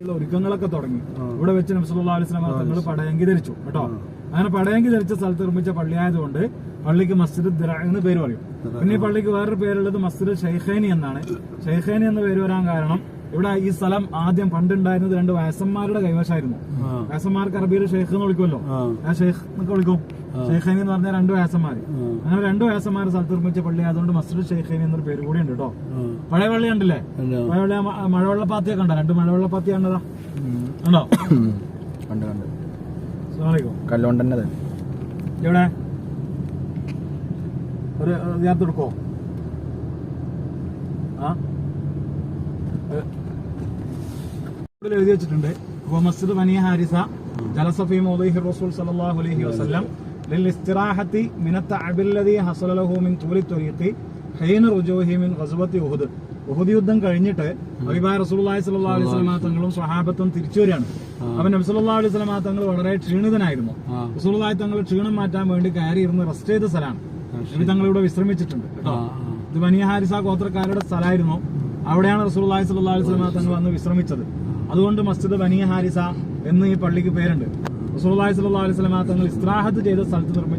ഒരുക്കങ്ങളൊക്കെ തുടങ്ങി. ഇവിടെ വെച്ച് നബി സല്ലല്ലാഹു അലൈഹി വസല്ലം തങ്ങൾ പടയങ്കി ധരിച്ചു കേട്ടോ. അങ്ങനെ പടയങ്കി ധരിച്ച സ്ഥലത്ത് നിർമ്മിച്ച പള്ളിയായതുകൊണ്ട് പള്ളിക്ക് മസ്ജിദ് ദിറ എന്ന് പേര് പറയും. പിന്നെ ഈ പള്ളിക്ക് വേറൊരു പേരുള്ളത് മസ്ജിദ് ഷൈഖൈനി എന്നാണ്. ഷൈഖൈനി എന്ന പേര് വരാൻ കാരണം ഇവിടെ ഈ സ്ഥലം ആദ്യം പണ്ടുണ്ടായിരുന്നത് രണ്ട് വയസ്സന്മാരുടെ കൈവശമായിരുന്നു. വയസ്സന്മാർക്ക് അറബിയിൽ ഷെയ്ഖ് എന്ന് വിളിക്കുമല്ലോ, ആ ഷെയ്ഖ് എന്നൊക്കെ വിളിക്കും. ഷെയ്ഖൈനി എന്ന് പറഞ്ഞാൽ രണ്ട് വയസ്സന്മാര്. അങ്ങനെ രണ്ട് വയസ്സന്മാര് സ്ഥലത്ത് നിർമ്മിച്ച പള്ളി ആയതുകൊണ്ട് മസ്ജിദ് ഷെയ്ഖൈനി എന്നൊരു പേര് കൂടി ഉണ്ട് കേട്ടോ. പഴയ പള്ളി ഉണ്ടല്ലേ, പഴയ പള്ളി മഴവെള്ളപ്പാത്തിയൊക്കെ ഉണ്ടോ? രണ്ട് മഴവെള്ളപ്പാത്തി കണ്ടതാ ഉണ്ടോ? കല്ലുകൊണ്ടന്നെ എവിടെ ഒരു ചേർത്ത് എടുക്കോ? എഴുതി വെച്ചിട്ടുണ്ട് മസ്ജിദ് ബനി ഹാരിസ ജലസ ഫീ മൗദിഇ റസൂൽ സല്ലല്ലാഹു അലൈഹി വസല്ലം ലിൽഇസ്തിറാഹത്തി മിന അത്തഅബി അല്ലദീ ഹസല ലഹു മിൻ തൂലി ത്വരീഖി ഹൈന റുജൂഹി മിൻ ഗസ്വത്തി ഉഹുദ്. ഉഹുദ് യുദ്ധം കഴിഞ്ഞിട്ട് ഹബീബായ റസൂലുള്ളാഹി സ്വല്ലല്ലാഹു അലൈഹി വസല്ലം തങ്ങളും സ്വഹാബത്തും തിരിച്ചു വരികയാണ്. അപ്പൊ നബി സല്ലല്ലാഹു അലൈഹി വസല്ലം തങ്ങൾ വളരെ ക്ഷീണിതനായിരുന്നു. റസൂലുള്ളാഹി തങ്ങൾ ക്ഷീണം മാറ്റാൻ വേണ്ടി കയറി ഇരുന്ന് റെസ്റ്റ് ചെയ്ത സ്ഥലമാണ്. നബി തങ്ങൾ ഇവിടെ വിശ്രമിച്ചിട്ടുണ്ട് കേട്ടോ. ഇത് ബനി ഹാരിസ ഗോത്രക്കാരുടെ സ്ഥലമായിരുന്നു. അവിടെയാണ് റസൂലുള്ളാഹി സ്വല്ലല്ലാഹു അലൈഹി വസല്ലം തങ്ങൾ വന്ന് വിശ്രമിച്ചത്. അതുകൊണ്ട് മസ്ജിദ് ബനി ഹാരിസ എന്ന് ഈ പള്ളിക്ക് പേരുണ്ട്. റസൂലുള്ളാഹി സ്വല്ലല്ലാഹു അലൈഹി വസല്ലം തങ്ങൾ ഇസ്തിറാഹത്ത് ചെയ്ത സ്ഥലത്ത് നിർമ്മിച്ച